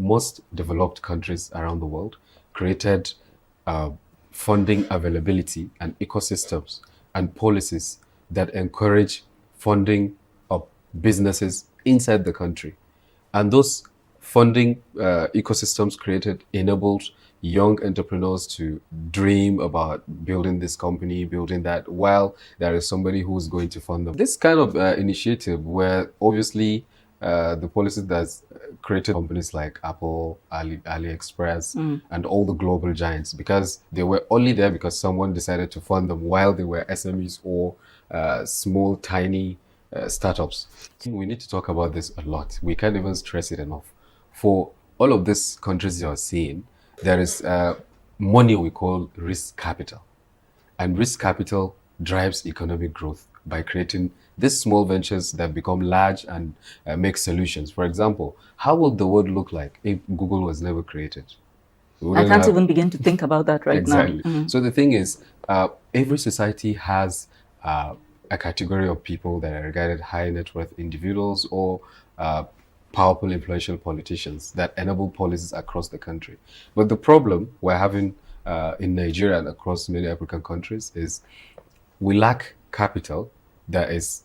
most developed countries around the world created uh, funding availability and ecosystems and policies that encourage funding of businesses inside the country. And those funding ecosystems created enabled young entrepreneurs to dream about building this company, building that, while there is somebody who's going to fund them. This kind of initiative, where obviously the policies that's created companies like Apple, AliExpress, and all the global giants, because they were only there because someone decided to fund them while they were SMEs or small, tiny startups. We need to talk about this a lot. We can't even stress it enough. For all of these countries you are seeing, there is money we call risk capital. And risk capital drives economic growth by creating these small ventures that become large and make solutions. For example, how would the world look like if Google was never created? I can't even begin to think about that right now. Exactly. So the thing is, every society has a category of people that are regarded high net worth individuals or powerful, influential politicians that enable policies across the country. But the problem we're having in Nigeria and across many African countries is we lack capital that is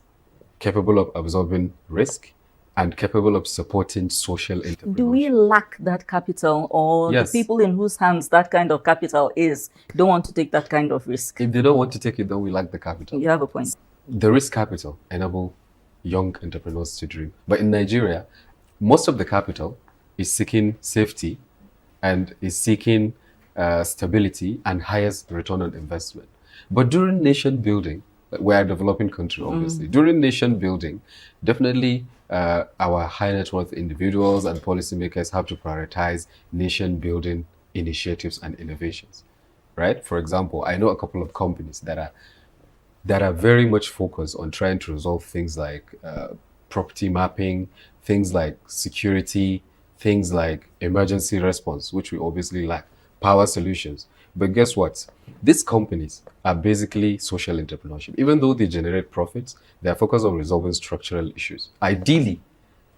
capable of absorbing risk and capable of supporting social entrepreneurship. Do we lack that capital, or Yes. the people in whose hands that kind of capital is don't want to take that kind of risk? If they don't want to take it, then we lack the capital. You have a point. The risk capital enable young entrepreneurs to dream. But in Nigeria, most of the capital is seeking safety and is seeking stability and highest return on investment. But during nation building, we're a developing country, obviously. During nation building, definitely our high net worth individuals and policymakers have to prioritize nation building initiatives and innovations, right? For example, I know a couple of companies that are very much focused on trying to resolve things like property mapping, things like security, things like emergency response, which we obviously lack, power solutions. But guess what? These companies are basically social entrepreneurship. Even though they generate profits, they are focused on resolving structural issues. Ideally,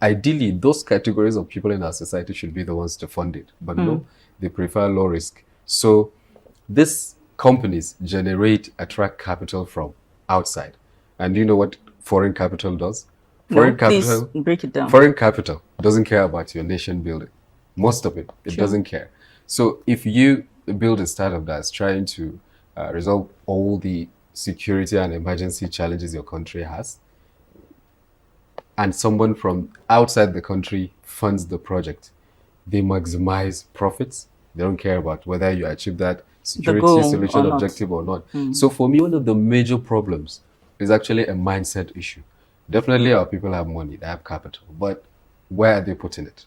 those categories of people in our society should be the ones to fund it. But no, they prefer low risk. So these companies attract capital from outside. And do you know what foreign capital does? Please break it down. Foreign capital doesn't care about your nation building. Most of it, it doesn't care. So if you build a startup that's trying to resolve all the security and emergency challenges your country has, and someone from outside the country funds the project, they maximize profits. They don't care about whether you achieve that security solution objective or not. So for me, one of the major problems is actually a mindset issue. Definitely our people have money, they have capital, but where are they putting it?